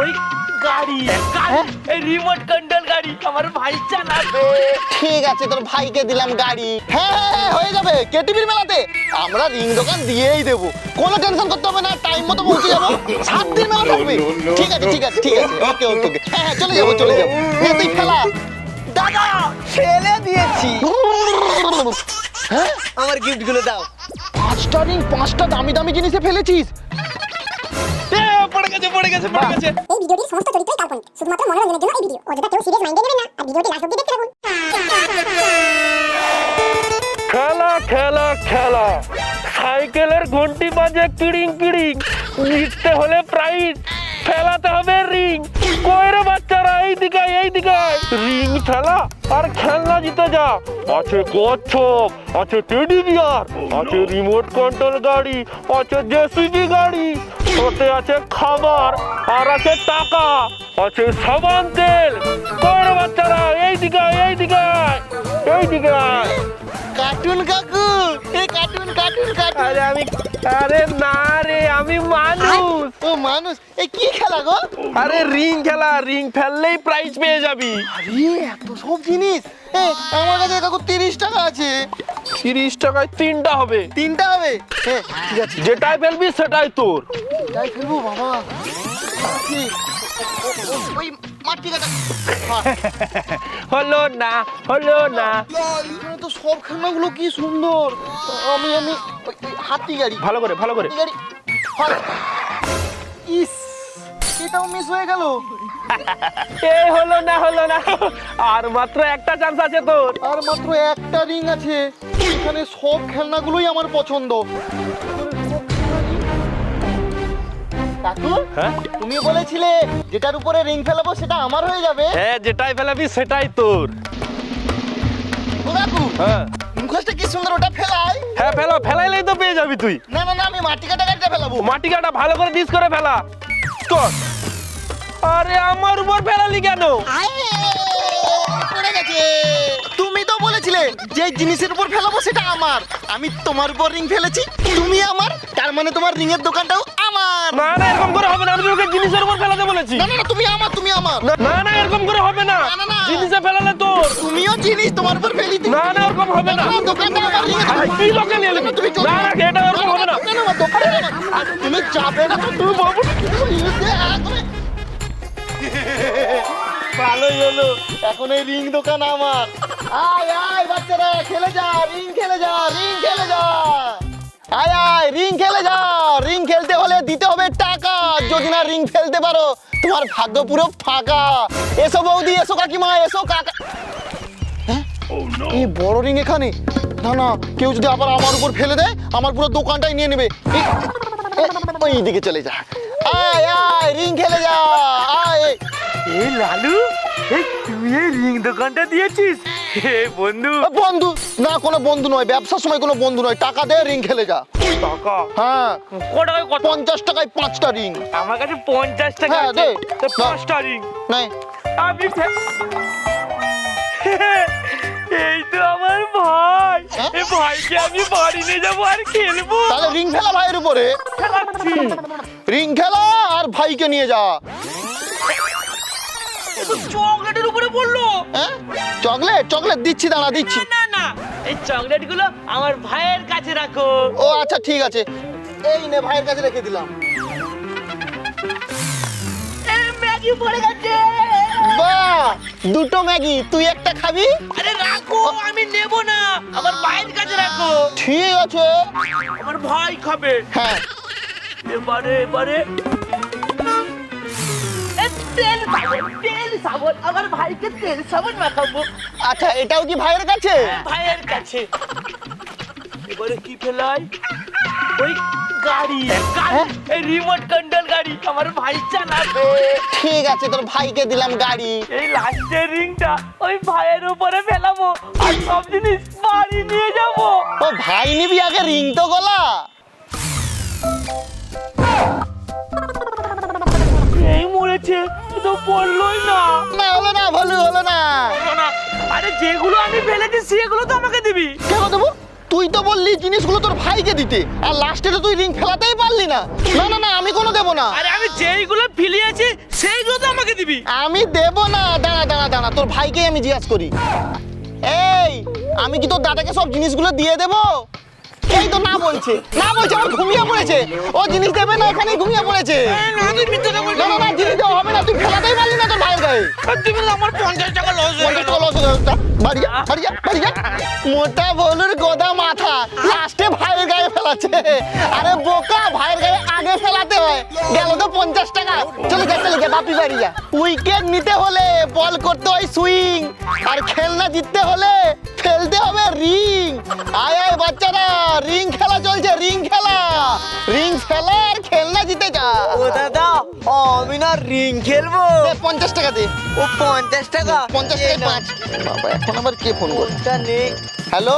ওই গাড়ি এই রিমোট কন্ট্রোল গাড়ি আমার ভাই চালাবে। ঠিক আছে, তোর ভাইকে দিলাম গাড়ি। হ্যাঁ হ্যাঁ হ্যাঁ, হয়ে যাবে। কেটিভির মেলাতে আমরা রিং দোকান দিয়েই দেবো, কোনো টেনশন করতে হবে না। টাইম মতো পৌঁছে যাবো, 7 দিন মেলা থাকবে। ঠিক আছে ঠিক আছে ঠিক আছে, ওকে ওকে ওকে। হ্যাঁ হ্যাঁ, চলে যাবো চলে যাবো। তুই খেলা। দাদা ফেলে দিয়েছি, হ্যাঁ, আমার গিফট গুলো দাও। 5টা রিং 5টা দামি দামি জিনিসে ফেলেছিস। পড়ে গেছে পড়ে গেছে পড়ে গেছে। এই ভিডিওটির সমস্ত চরিত্রই কাল্পনিক, শুধুমাত্র মনোরঞ্জনের জন্য এই ভিডিও। অযথা কেউ সিরিয়াস মাইন্ডে নেবেন না আর ভিডিওটি লাস্ট অবধি দেখতে থাকুন। খেলা খেলা খেলা, সাইকেলের ঘন্টি বাজে কিড়িং কিড়িং, জিততে হলে প্রাইজ, ফেলাতে হবে রিং। কইরে বাচ্চারা এই দিকে রিং ফেলা আর খেলনা জিতে যা। আছে কচ্ছপ, আছে টেডি বিয়ার, আছে রিমোট কন্ট্রোল গাড়ি, আছে জেসিবি গাড়ি, ওতে আছে খাবার আর আছে টাকা, আছে সাবান তেল। কইরে বাচ্চারা এই দিকে কার্টুন কাকু, এই কার্টুন কার্টুন কার্টুন। আরে না রে, আমি মানুষ। ও মানুষ, এই কি খেলা গো? আরে রিং খেলা, রিং ফেললেই প্রাইজ পেয়ে যাবি। আরে এত সব জিনিস। আমার কাছে কাকু 30 টাকা আছে। 30 টাকায় 3টা হবে। 3টা হবে? হ্যাঁ ঠিক আছে, যেটাই ফেলবি সেটাই তোর। যাই ফেলবো বাবা। ঠিক। ওই মাটি কাটা। হলো না। এখানে তো সব খেলনাগুলো কি সুন্দর। আমি ওই হাতি গাড়ি। ভালো করে হাতি গাড়ি। হয়। ইস, এটাও মিস হয়ে গেল। এই হলো না। আর মাত্র একটা চান্স আছে তোর। আর মাত্র একটা রিং আছে। এখানে সব খেলনাগুলোই আমার পছন্দ। কাকু, হ্যাঁ তুমি বলেছিলে যেটার উপরে রিং ফেলাবো সেটা আমার হয়ে যাবে। হ্যাঁ, যেটাই ফেলাবি সেটাই তোর। ও কাকু, হ্যাঁ মুখোশটা কি সুন্দর, ওটা ফেলাই। হ্যাঁ ফেলাইলেই তো পেয়ে যাবি তুই। না না না, আমি মাটি কাটা গাড়িটা ফেলাবো। মাটি কাটা ভালো করে ডিস করে ফেলা। কর। আরে আমার উপর ফেলালি কেন? পড়ে গেছে। তুমি তো বলেছিলে যে জিনিসের উপর ফেলাবো সেটা আমার। আমি তোমার উপর রিং ফেলেছি, তুমি আমার, তার মানে তোমার রিং এর দোকানটাও আমার। না এরকম করে হবে না, আমি তোকে জিনিসের উপর ফেলাতে বলেছি। না না না, তুমি আমার। না এরকম করে হবে না। না, না। জিনিসে ফেলালে তোর। তুমিও জিনিস তোমার উপর ফেলি দিই। না এরকম হবে না। দোকানটা আমার ring এর। আরে কি লোকে নিয়ে এলি? তুমি চলে না এটা এরকম হবে না। না না, দোকানে না। আর তুমি যাবে না তো, তুমি বাবু। ভালোই হলো, এখন এই রিং দোকান আমার। আয় বাচ্চারা, খেলে যা, রিং খেলে যা। আয় রিং খেলে যা। রিং খেলতে হলে দিতে হবে টাকা। যদি না রিং ফেলতে পারো, তোমার ভাগ্য পুরো ফাঁকা। এসো বৌদি, এসো কাকিমা, এসো কাকা। হ্যাঁ, এই বড় রিং এখানে। না কেউ যদি আবার আমার উপর ফেলে দেয়, আমার পুরো দোকানটাই নিয়ে নেবে। ওই দিকে চলে যা। আয় রিং খেলে যা। আয়। এই লালু, এই তুই এই রিং দোকানটা দিয়েছিস? হে বন্ধু। বন্ধু না, কোনো বন্ধু নয়, ব্যবসার সময় কোনো বন্ধু নয়। টাকা দে, রিং খেলে যা। টাকা? হ্যাঁ, কত? 50 টাকায় 5টা রিং। আমার কাছে 50 টাকা হ্যাঁ, আছে। দে। তো 5টা রিং নাই। আমি এই তো আমার ভাই। হ্যাঁ? এই ভাইকে আমি বাড়ি নিয়ে যাবো আর খেলবো। তাহলে রিং খেলা ভাইয়ের উপরে। খেলাচ্ছি। রিং খেলা আর ভাইকে নিয়ে যা। চকলেটের উপরে বললো। হ্যাঁ, চকলেট দিচ্ছি, দাঁড়া দিচ্ছি। না এই চকলেট গুলো আমার ভাইয়ের কাছে রাখো। ও আচ্ছা ঠিক আছে, এই নে, ভাইয়ের কাছে রেখে দিলাম। ম্যাগি পড়ে গেছে। বাহ, 2টো ম্যাগি, তুই একটা খাবি? আরে রাখো, আমি নেব না, আমার ভাইয়ের কাছে রাখো। ঠিক আছে। আমার ভাই খাবে। হ্যাঁ, এবারে তেল সাবন আমার ভাইকে তেল সাবন মাখাবো। আচ্ছা এটাও কি ভাইয়ের কাছে? ভাইয়ের কাছে। এবারে কি ফেলাই? ওই গাড়ি এই রিমোট কন্ট্রোল গাড়ি আমার ভাই চালাবে। ঠিক আছে, তোর ভাইকে দিলাম গাড়ি। এই লাস্টের রিংটা ওই ভাইয়ের উপরে ফেলাবো আর সব জিনিস বাড়ি নিয়ে যাবো। ও ভাই নিবি আগে, রিং তো গলা। এই মরেছে, তো পড়লোই না। না হলো না, ভালো হলো না। আরে যেগুলো আমি ফেলেছি সেগুলো তো আমাকে দিবি। কেন দেবো? তুই তো বললি জিনিসগুলো তোর ভাইকে দিতে, আর লাস্টে তো তুই রিং ফেলাতেই পারলি না। না না না, আমি কোনো দেবো না। আরে আমি যেইগুলো ফেলিয়েছি সেই দিবি? আমি দেব না। দাঁড়া দাঁড়া দাঁড়া, তোর ভাইকে আমি জিজ্ঞাসা করি। এই, আমি কি তোর দাদাকে সব জিনিসগুলো দিয়ে দেবো? এই তো না বলছে, না বলছে, আমার ঘুমিয়ে পড়েছে। ও জিনিস দেবে না, এখানেই ঘুমিয়ে পড়েছে। না না না, জিনিস দেওয়া হবে না, তুই ফেলাতেই পারলি না তোর ভাইয়ের গায়ে। আমার 50 টাকা লস হয়ে গেল। বাড়ি যা, বাড়ি যা, বাড়ি যা। মোটা বলুর গোদা মাথা, লাস্টে ভাইয়ের গায়ে ফেলাচ্ছে। আরে বোকা, ভাইয়ের গায়ে আগে ফেলাতে হয়। গেল তো 50 টাকা। চলে যা বাপি বাড়ি যা। উইকেট নিতে হলে বল করতে হয় সুইং, আর খেলনা জিততে হলে ফেলতে হবে রিং। আয় আয় বাচ্চারা, রিং খেলা চলছে, রিং খেলা। রিং ফেলা আর খেলনা জিতে যা। ও দাদা, আমি না রিং খেলবো। 50 টাকা দে। ও 50 টাকা? 50 টাকায় 5। বাবা, এখন আবার কে ফোন করছে? ওটা নেই। হ্যালো,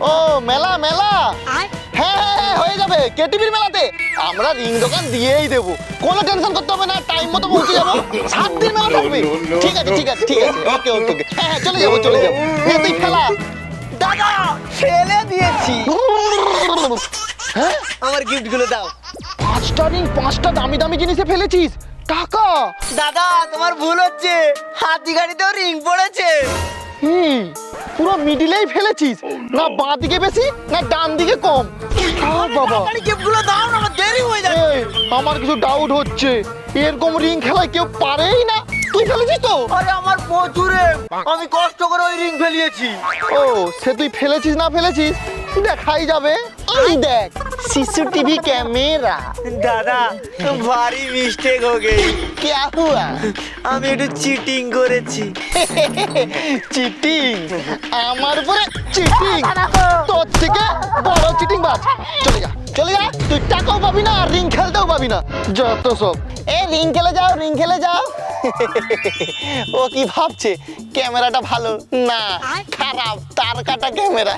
ও মেলা মেলা, হ্যাঁ হ্যাঁ হ্যাঁ, হয়ে যাবে। কেটিভির মেলাতে আমরা রিং দোকান দিয়েই দেবো, কোনো টেনশন করতে হবে না। টাইম মতো পৌঁছে যাবো। 7 দিন মেলা থাকবে। ঠিক আছে ঠিক আছে ঠিক আছে, ওকে ওকে ওকে, হ্যাঁ হ্যাঁ, চলে যাবো চলে যাবো। নে তুই খেলা। দাদা, ফেলে দিয়েছি। হ্যাঁ, আমার গিফট গুলো দাও। 5টা রিং, 5টা দামি দামি জিনিসে ফেলেছিস টাকা। দাদা, তোমার ভুল হচ্ছে, হাতি গাড়িতেও রিং পড়েছে। পুরো মিডিলেই ফেলেছিস, না বাঁ দিকে বেশি না ডান দিকে কম। বাবা, গিফট গুলো দাও না, আমার দেরি হয়ে যাবে। এই, আমার কিছু ডাউট হচ্ছে, এরকম রিং খেলায় কেউ পারেই না। তুই ফেলেছিস তো? আরে আমার প্রচুরে, আমি কষ্ট করে ওই রিং ফেলিয়েছি। ও, সে তুই ফেলেছিস না ফেলেছিস দেখাই যাবে। এই দেখ, সিসিটিভি ক্যামেরা। দাদা, ভারী মিস্টেক হয়ে গেই। क्या हुआ? আমি একটু চিটিং করেছি। চিটিং? আমার উপরে চিটিং? তোর থেকে বড় চিটিং বাজ। চলে যা চলে যা, তুই টাকাও পাবি না আর রিং খেলতেও পাবি না, যত সব। এ রিং খেলে যাও, রিং খেলে যাও। ও কি ভাবছে ক্যামেরাটা ভালো না, খারাপ, তার কাটা ক্যামেরা।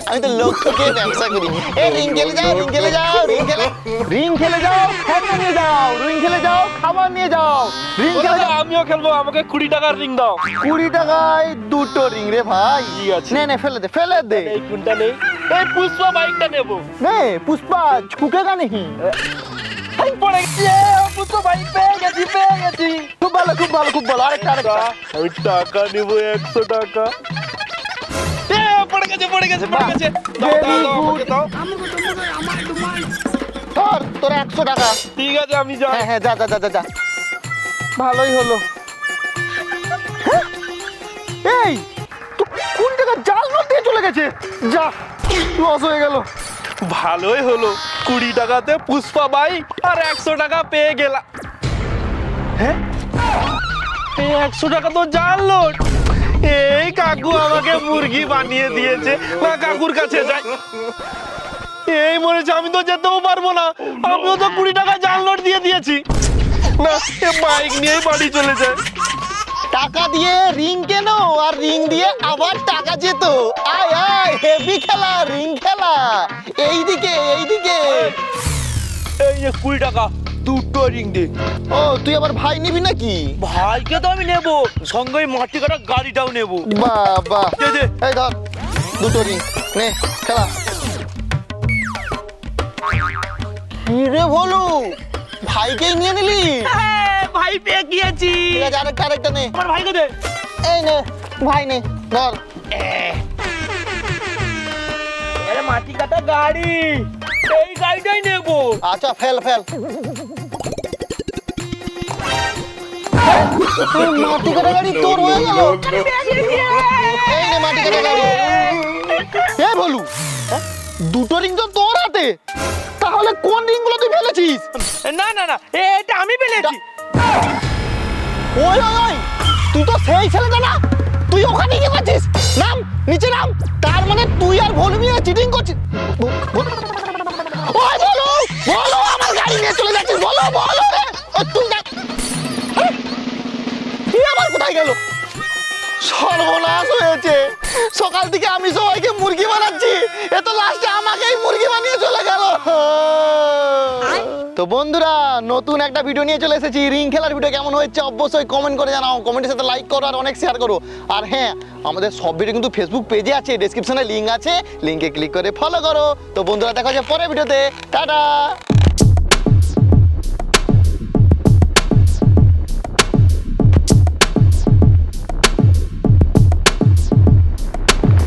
আমি তো লক্ষ্য দিয়ে ব্যবসা করি। এ রিং খেলে যাও, রিং খেলে যাও, রিং খেলে যাও, খেলনা নিয়ে যাও, রিং খেলে যাও, খাবার নিয়ে যাও, রিং খেলে যাও। আমিও খেলবো, আমাকে 20 টাকার রিং দাও। 20 টাকায় 2টো রিং রে ভাই। ঠিক আছে। নে নে, ফেলে দে ফেলে দে। এই কোনটা নেই? এই পুষ্পা বাইকটা নেবো। নে পুষ্পা, ঝুঁকেগা नहीं। এই পড়ে গেছে, পুষ্পা বাইক পেয়ে গেছি পেয়ে গেছি। খুব ভালো খুব ভালো খুব ভালো, আরেকটা আরেকটা। আমি টাকা নেবো 100 টাকা। এ পড়ে গেছে পড়ে গেছে পড়ে গেছে। দাও Very দাও দাও, আমাকে good. দাও। ধর তোর 100 টাকা। ঠিক আছে, আমি যাই। হ্যাঁ হ্যাঁ, যা যা যা যা যা। ভালোই হলো। হ্যাঁ? এই, তুই 20 টাকা জাল নোট দিয়ে চলে গেছে। যা, লস হয়ে গেল। ভালোই হলো, 20 টাকাতে পুষ্পা বাইক আর 100 টাকা পেয়ে গেলাম। হ্যাঁ, এই 100 টাকা তো জাল নোট। এই কাকু আমাকে মুরগি বানিয়ে দিয়েছে। না, কাকুর কাছে যাই। এই মরেছে, আমি তো যেতেও পারবো না, আমিও তো 20 টাকা জাল নোট দিয়ে দিয়েছি। না, এ বাইক নিয়েই বাড়ি চলে যায়। টাকা দিয়ে রিং কেন, আর রিং দিয়ে আবার টাকা যেত। আয় আয়, হেভি খেলা, রিং খেলা। এইদিকে এইদিকে। এই যে 20 টাকা, 2টো রিং দে। ও, তুই আবার ভাই নিবি নাকি? ভাইকে তো আমি নেবো, সঙ্গে ওই মাটি কাটা গাড়িটাও নেবো। বাবা, দে দে। এই ধর 2টো রিং, নে খেলা। কি রে ভলু, ভাইকেই নিয়ে নিলি? ভাই পেয়ে গিয়েছি। ঠিক আছে, আরেকটা আরেকটা নে। আমার ভাইকে দে। এই নে ভাই, নে ধর। আরে মাটি কাটা গাড়ি, এই গাড়িটাই নেবো। আচ্ছা, ফেল ফেল। মাটি কাটা গাড়ি তোর হয়ে গেল। এই নে মাটি কাটা গাড়ি। এ ভলু, 2টো রিং তো তোর হাতে, তাহলে কোন রিং গুলো তুই ফেলেছিস? না না না, এটা আমি ফেলেছি। ওই ওই ওই, তুই তো সেই ছেলেটা না, তুই ওখানে কি করছিস? নাম, নিচে নাম। তার মানে তুই আর ভলু মিলে চিটিং করছিস। ওই বলো বলো, আমার গাড়ি নিয়ে চলে যাচ্ছিস, বলো বলো রে। ও তুই না, তুই আবার কোথায় গেল? সর্বনাশ হয়েছে। সকাল থেকে আমি সবাইকে মুরগি বানাচ্ছি, এ তো লাস্টে আমাকেই মুরগি বানিয়ে চলে গেল। তো বন্ধুরা, নতুন একটা ভিডিও নিয়ে চলে এসেছি। রিং খেলার ভিডিও কেমন হয়েছে অবশ্যই কমেন্ট করে জানাও, কমেন্টের সাথে লাইক করো আর অনেক শেয়ার করো। আর হ্যাঁ, আমাদের সব ভিডিও কিন্তু ফেসবুক পেজে আছে, ডেসক্রিপশনে লিঙ্ক আছে, লিঙ্কে ক্লিক করে ফলো করো। তো বন্ধুরা, দেখা হচ্ছে পরের ভিডিওতে। টাটা।